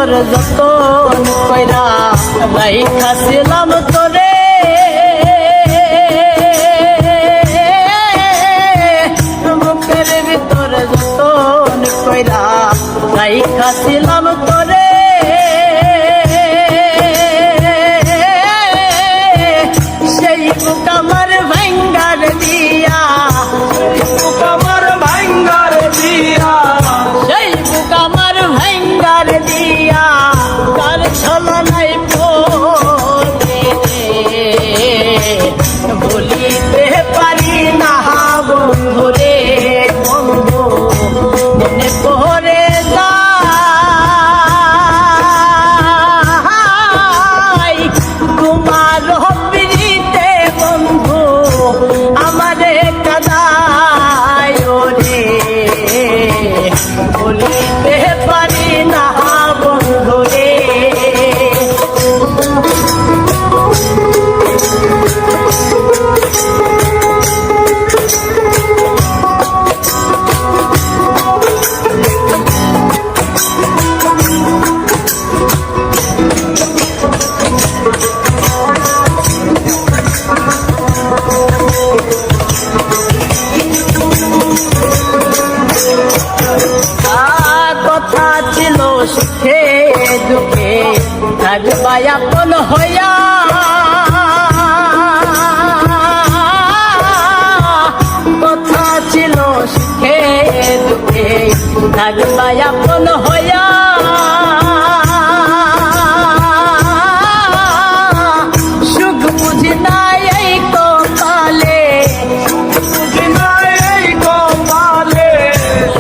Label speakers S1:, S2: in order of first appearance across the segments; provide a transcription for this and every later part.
S1: ভিতর যতন কইরা রাইখাছিলাম তোরে, বুকের ভিতর যতন কইরা রাইখাছিলাম তোরে, সেই বুক আমার ভাঙ্গার দিয়া, বুক আমার ভাঙ্গার দিয়া, সেই বুক আমার ভাঙ্গার দিয়া কার ছলনায় পড়ে বলিতে পারি না বন্ধুরে, বন্ধু মনে পড়ে যায় তোমার প্রীতে বন্ধু আমারে কাদায় রে, বলিতে পারি না বন্ধুরে। কথা ছিল সুখে দুঃখে থাকবা আপন হইয়া, কথা ছিল সুখে দুঃখে থাকবা আপন হইয়া, সুখ বুঝি নাই এই কপালে, বুঝি নাই এই কপালে,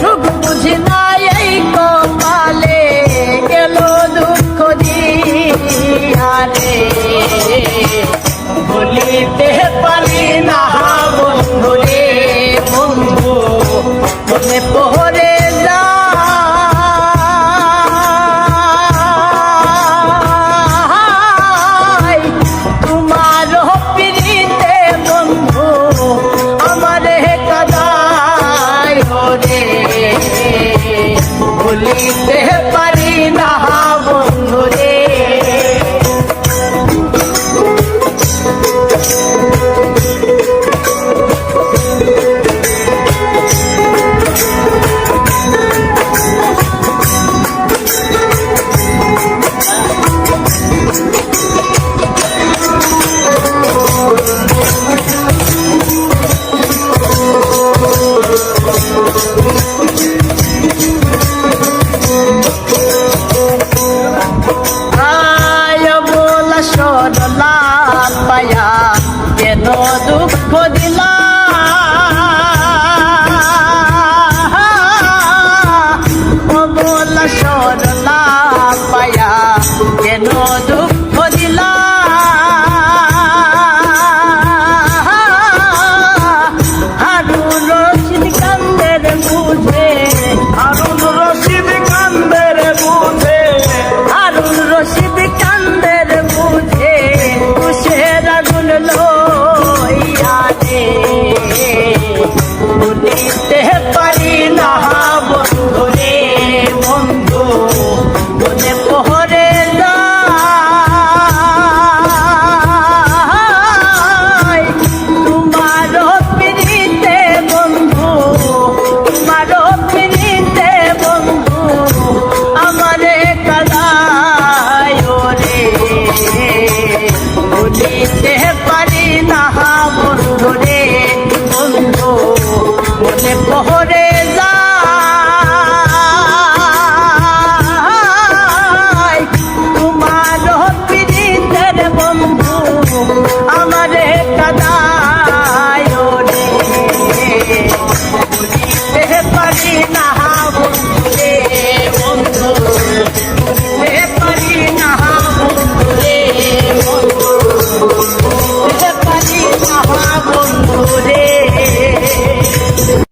S1: সুখ বুঝি নাই এই কপালে, এলো দুঃখ দিয়া রে, বলিতে পারি না বন্ধুরে, বন্ধু মনে পড়ে যায় তোমার প্রীতে বন্ধু আমারে কাদায় রে, বলিতে পারি না বন্ধুরে। সরলাল পায়া কেন দুঃখ দিলা, অবলা সরলাল